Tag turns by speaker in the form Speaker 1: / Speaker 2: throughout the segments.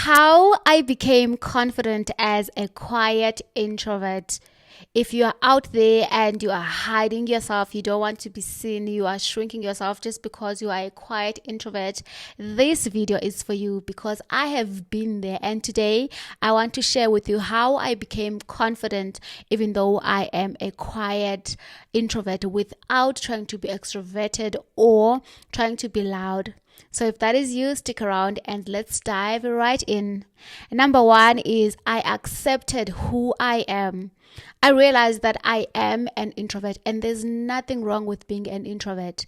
Speaker 1: How I became confident as a quiet introvert. If you are out there and you are hiding yourself, you don't want to be seen, you are shrinking yourself just because you are a quiet introvert, this video is for you because I have been there. And today I want to share with you how I became confident even though I am a quiet introvert without trying to be extroverted or trying to be loud. So if that is you, stick around and let's dive right in. Number one is I accepted who I am. I realized that I am an introvert and there's nothing wrong with being an introvert.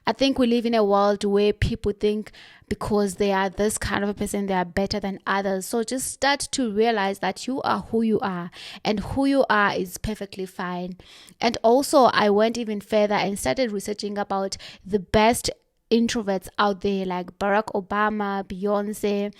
Speaker 1: I think we live in a world where people think because they are this kind of a person, they are better than others. So just start to realize that you are who you are and who you are is perfectly fine. And also I went even further and started researching about the best introverts out there like Barack Obama, Beyonce.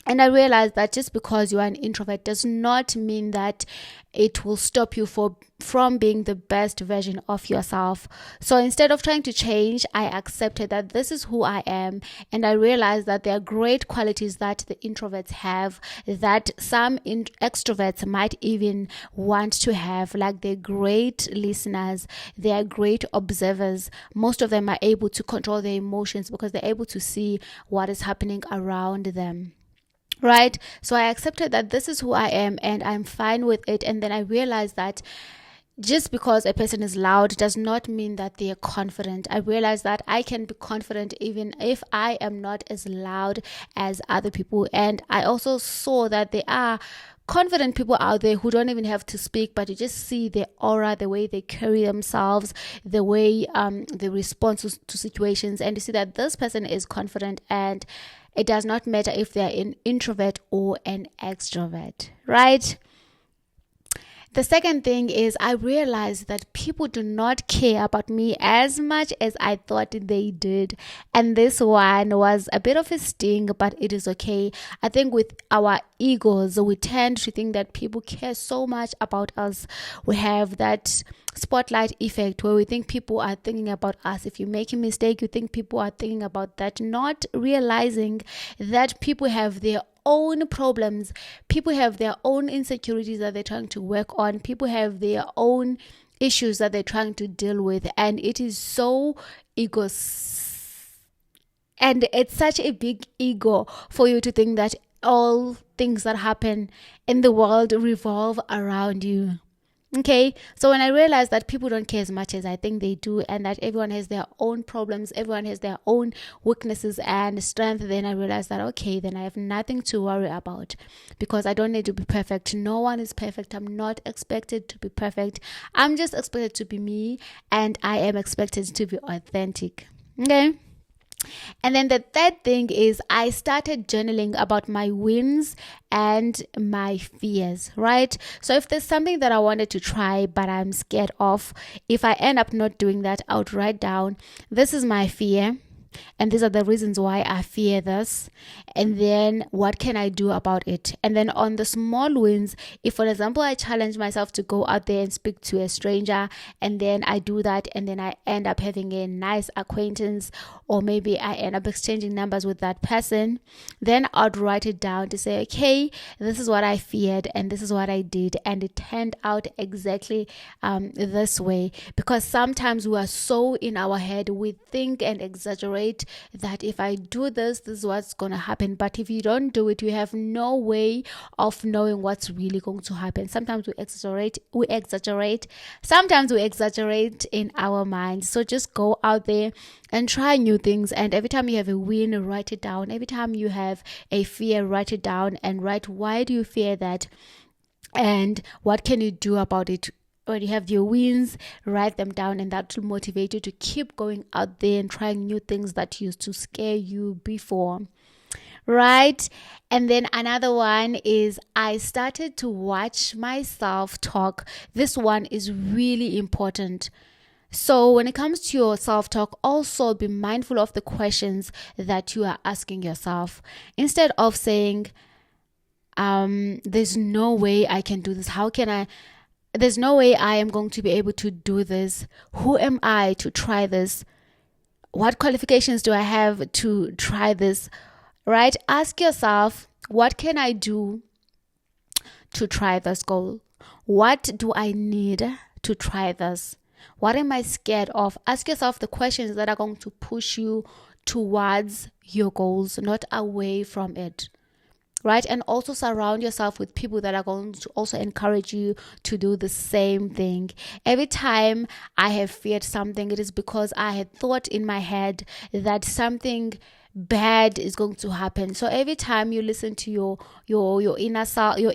Speaker 1: And I realized that just because you are an introvert does not mean that it will stop you from being the best version of yourself. So instead of trying to change, I accepted that this is who I am. And I realized that there are great qualities that the introverts have that some extroverts might even want to have. Like they're great listeners, they are great observers. Most of them are able to control their emotions because they're able to see what is happening around them. Right? So I accepted that this is who I am and I'm fine with it. And then I realized that just because a person is loud does not mean that they are confident. I realized that I can be confident even if I am not as loud as other people. And I also saw that there are confident people out there who don't even have to speak, but you just see their aura, the way they carry themselves, the way they respond to situations, and you see that this person is confident, and it does not matter if they're an introvert or an extrovert, right? The second thing is I realized that people do not care about me as much as I thought they did. And this one was a bit of a sting, but it is okay. I think with our egos, we tend to think that people care so much about us. We have that spotlight effect where we think people are thinking about us. If you make a mistake, you think people are thinking about that, not realizing that people have their own problems. People have their own insecurities that they're trying to work on. People have their own issues that they're trying to deal with, and it is so and it's such a big ego for you to think that all things that happen in the world revolve around you. Okay, so when I realized that people don't care as much as I think they do, and that everyone has their own problems, everyone has their own weaknesses and strength, then I realized that okay, then I have nothing to worry about because I don't need to be perfect. No one is perfect. I'm not expected to be perfect. I'm just expected to be me, and I am expected to be authentic. Okay. And then the third thing is I started journaling about my wins and my fears, right? So if there's something that I wanted to try but I'm scared of, if I end up not doing that, I would write down, this is my fear. And these are the reasons why I fear this. And then what can I do about it? And then on the small wins, if for example, I challenge myself to go out there and speak to a stranger, and then I do that, and then I end up having a nice acquaintance, or maybe I end up exchanging numbers with that person, then I'd write it down to say, okay, this is what I feared and this is what I did. And it turned out exactly this way. Because sometimes we are so in our head, we think and exaggerate that if I do this, this is what's going to happen. But if you don't do it, you have no way of knowing what's really going to happen. Sometimes we exaggerate. Sometimes we exaggerate in our minds. So just go out there and try new things. And every time you have a win, write it down. Every time you have a fear, write it down and write why do you fear that and what can you do about it. When you have your wins, write them down, and that will motivate you to keep going out there and trying new things that used to scare you before. Right? And then another one is I started to watch myself talk. This one is really important. So when it comes to your self-talk, also be mindful of the questions that you are asking yourself. Instead of saying, there's no way I can do this. There's no way I am going to be able to do this. Who am I to try this? What qualifications do I have to try this? Right? Ask yourself, What can I do to try this goal? What do I need to try this? What am I scared of? Ask yourself the questions that are going to push you towards your goals, not away from it. Right? And also surround yourself with people that are going to also encourage you to do the same thing. Every time I have feared something, it is because I had thought in my head that something bad is going to happen. So every time you listen to your inner self, your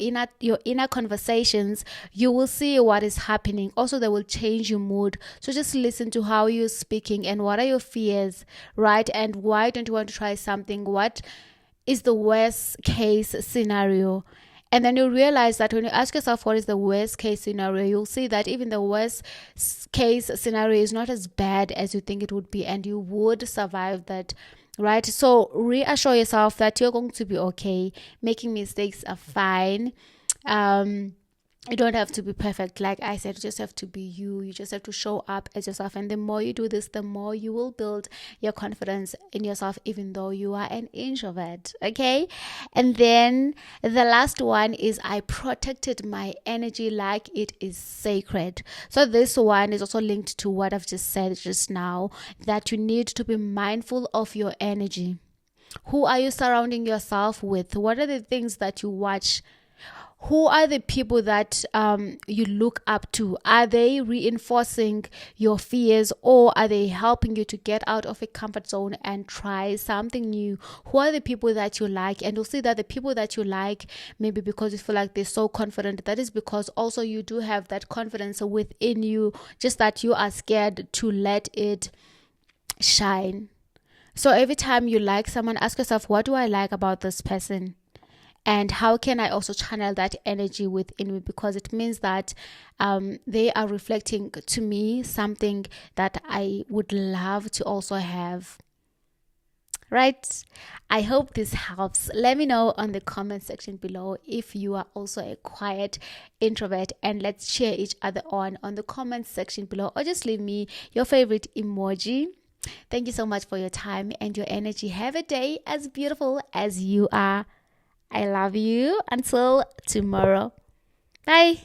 Speaker 1: inner conversations, you will see what is happening. Also, they will change your mood. So just listen to how you're speaking and what are your fears, right? And why don't you want to try something? What is the worst case scenario? And then you realize that when you ask yourself what is the worst case scenario, you'll see that even the worst case scenario is not as bad as you think it would be, and you would survive that, right? So reassure yourself that you're going to be okay. Making mistakes are fine. You don't have to be perfect. Like I said, you just have to be you. You just have to show up as yourself. And the more you do this, the more you will build your confidence in yourself, even though you are an introvert. Okay. And then the last one is I protected my energy like it is sacred. So this one is also linked to what I've just said just now, that you need to be mindful of your energy. Who are you surrounding yourself with? What are the things that you watch? Who are the people that you look up to? Are they reinforcing your fears, or are they helping you to get out of a comfort zone and try something new? Who are the people that you like? And you'll see that the people that you like, maybe because you feel like they're so confident, that is because also you do have that confidence within you, just that you are scared to let it shine. So every time you like someone, ask yourself, what do I like about this person? And how can I also channel that energy within me? Because it means that they are reflecting to me something that I would love to also have. Right? I hope this helps. Let me know on the comment section below if you are also a quiet introvert, and let's cheer each other on the comment section below, or just leave me your favorite emoji. Thank you so much for your time and your energy. Have a day as beautiful as you are. I love you. Until tomorrow. Bye.